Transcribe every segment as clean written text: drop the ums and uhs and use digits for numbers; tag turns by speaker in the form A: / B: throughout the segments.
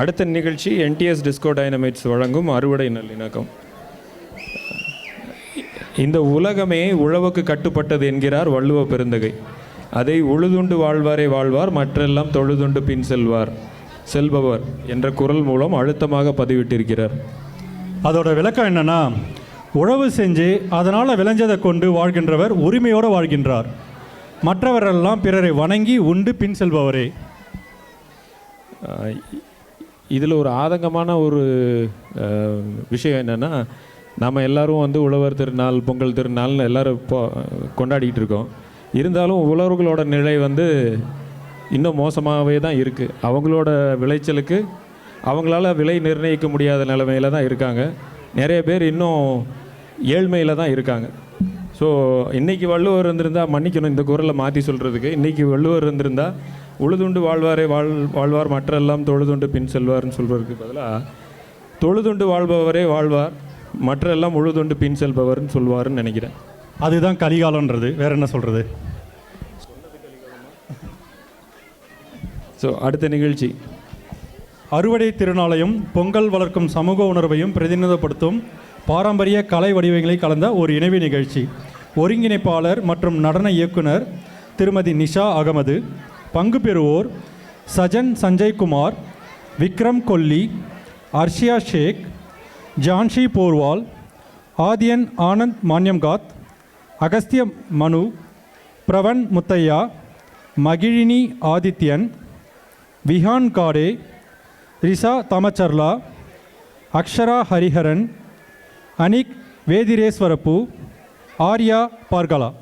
A: அடுத்த நிகழ்ச்சி NTS disco Dynamites வழங்கும் அறுவடை நல்லிணக்கம். இந்த உலகமே உழவுக்கு கட்டுப்பட்டது என்கிறார் வள்ளுவ பெருந்தகை. அதை உழுதுண்டு வாழ்வாரே வாழ்வார், மற்றெல்லாம் தொழுதுண்டு பின் செல்பவர் என்ற குரல் மூலம் அழுத்தமாக பதிவிட்டிருக்கிறார்.
B: அதோட விளக்கம் என்னன்னா, உழவு செஞ்சு அதனால் விளைஞ்சதை கொண்டு வாழ்கின்றவர் உரிமையோடு வாழ்கின்றார், மற்றவரெல்லாம் பிறரை வணங்கி உண்டு பின் செல்பவரே.
A: இதில் ஒரு ஆதங்கமான ஒரு விஷயம் என்னென்னா, நம்ம எல்லோரும் உழவர் திருநாள், பொங்கல் திருநாள்னு எல்லோரும் இப்போ கொண்டாடிக்கிட்டு இருக்கோம். இருந்தாலும் உழவர்களோட நிலை இன்னும் மோசமாகவே தான் இருக்குது. அவங்களோட விளைச்சலுக்கு அவங்களால விலை நிர்ணயிக்க முடியாத நிலைமையில் தான் இருக்காங்க. நிறைய பேர் இன்னும் ஏழ்மையில் தான் இருக்காங்க. ஸோ இன்றைக்கி வள்ளுவர் இருந்திருந்தால், மன்னிக்கணும் இந்த குரலை மாற்றி சொல்கிறதுக்கு, இன்றைக்கி வள்ளுவர் இருந்திருந்தால் உழுதுண்டு வாழ்வாரே வாழ்வார், மற்றெல்லாம் தொழுதுண்டு பின் செல்வார்னு சொல்கிறதுக்கு பதிலாக தொழுதுண்டு வாழ்பவரே வாழ்வார், மற்றெல்லாம் உழுதுண்டு பின் செல்பவர்னு சொல்வார்னு நினைக்கிறேன்.
B: அதுதான் கலிகாலன்றது, வேற என்ன சொல்கிறது.
A: ஸோ அடுத்த நிகழ்ச்சி
B: அறுவடை திருநாளையும் பொங்கல் வளர்க்கும் சமூக உணர்வையும் பிரதிநிதித்துவப்படுத்தும் பாரம்பரிய கலை வடிவங்களை கலந்த ஒரு இணைவு நிகழ்ச்சி. ஒருங்கிணைப்பாளர் மற்றும் நடன இயக்குனர் திருமதி நிஷா அகமது. பங்கு பெறுவோர் சஜன் சஞ்சய்குமார், விக்ரம் கொல்லி, அர்ஷியா ஷேக், ஜான்ஷி போர்வால், ஆதியன் ஆனந்த் மான்யம்காத், அகஸ்திய மனு, பிரவன் முத்தையா, மகிழினி ஆதித்யன், விஹான் காடே, ரிசா தமச்சர்லா, அக்ஷரா ஹரிஹரன், அனிக் வேதிரேஸ்வரப்பு, ஆர்யா பார்கலா.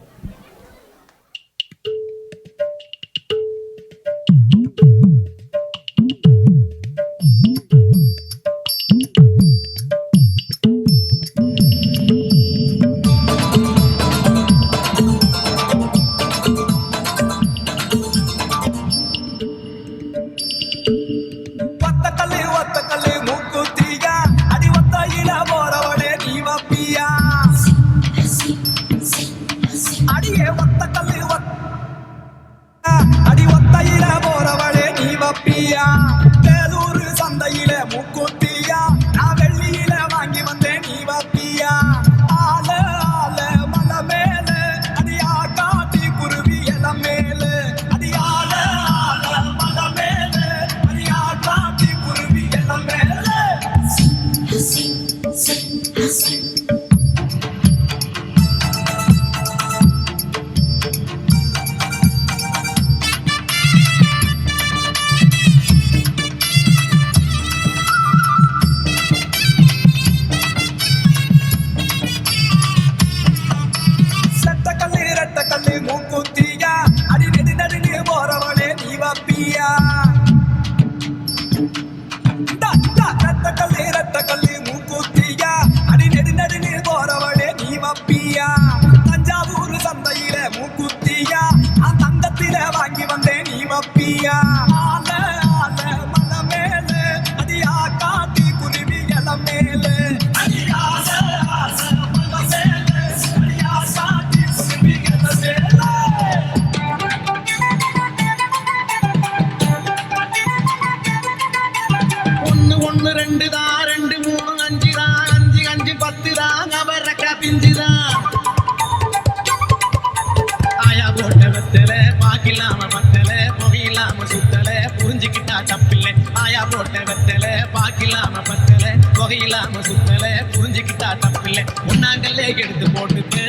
C: எடுத்து போட்டுக்கு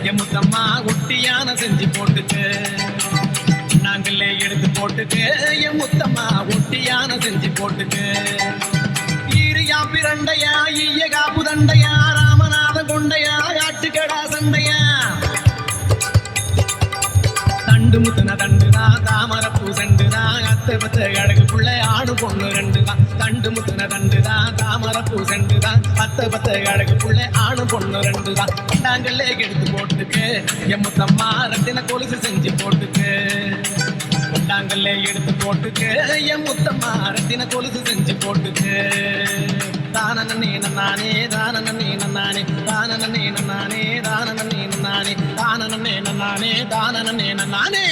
C: எமுத்தம்மா ஒட்டியான செஞ்சு போட்டுக்கு, நாங்களே எடுத்து போட்டுக்கு எமுத்தம்மா ஒட்டியான செஞ்சு போட்டுக்கு. ஈரியா பிரண்டையா ஈய காப்பு தண்டையா ராமநாத கொண்டையா ஆட்டுக்கடா சண்டையா, தண்டு முத்துன தண்டுதான் தாமரப்பூ செண்டுதான் அத்தை பத்த கழகு புள்ள ஆடு பொண்ணு ரெண்டுதான், தண்டு முத்துன தண்டுதான் தாமரப்பூ செண்டுதான் அத்தை பத்த கழகு புள்ள ஆடு பொண்ணு ரெண்டுதான். நாங்களே எடுத்து போட்டுக்கு எமுத்தம்மா ரத்தின கொலுசு செஞ்சு போட்டுக்கு, நாங்களே எடுத்து போட்டுக்கு எமுத்தம்மா ரத்தின கொலுசு செஞ்சு போட்டுக்கு. தான நன்னே நன்னானே தான நன்னே நன்னானே தான நன்னே நன்னானே தான நன்னே நன்னானே தான நன்னே நன்னானே தான நன்னே நன்னானே.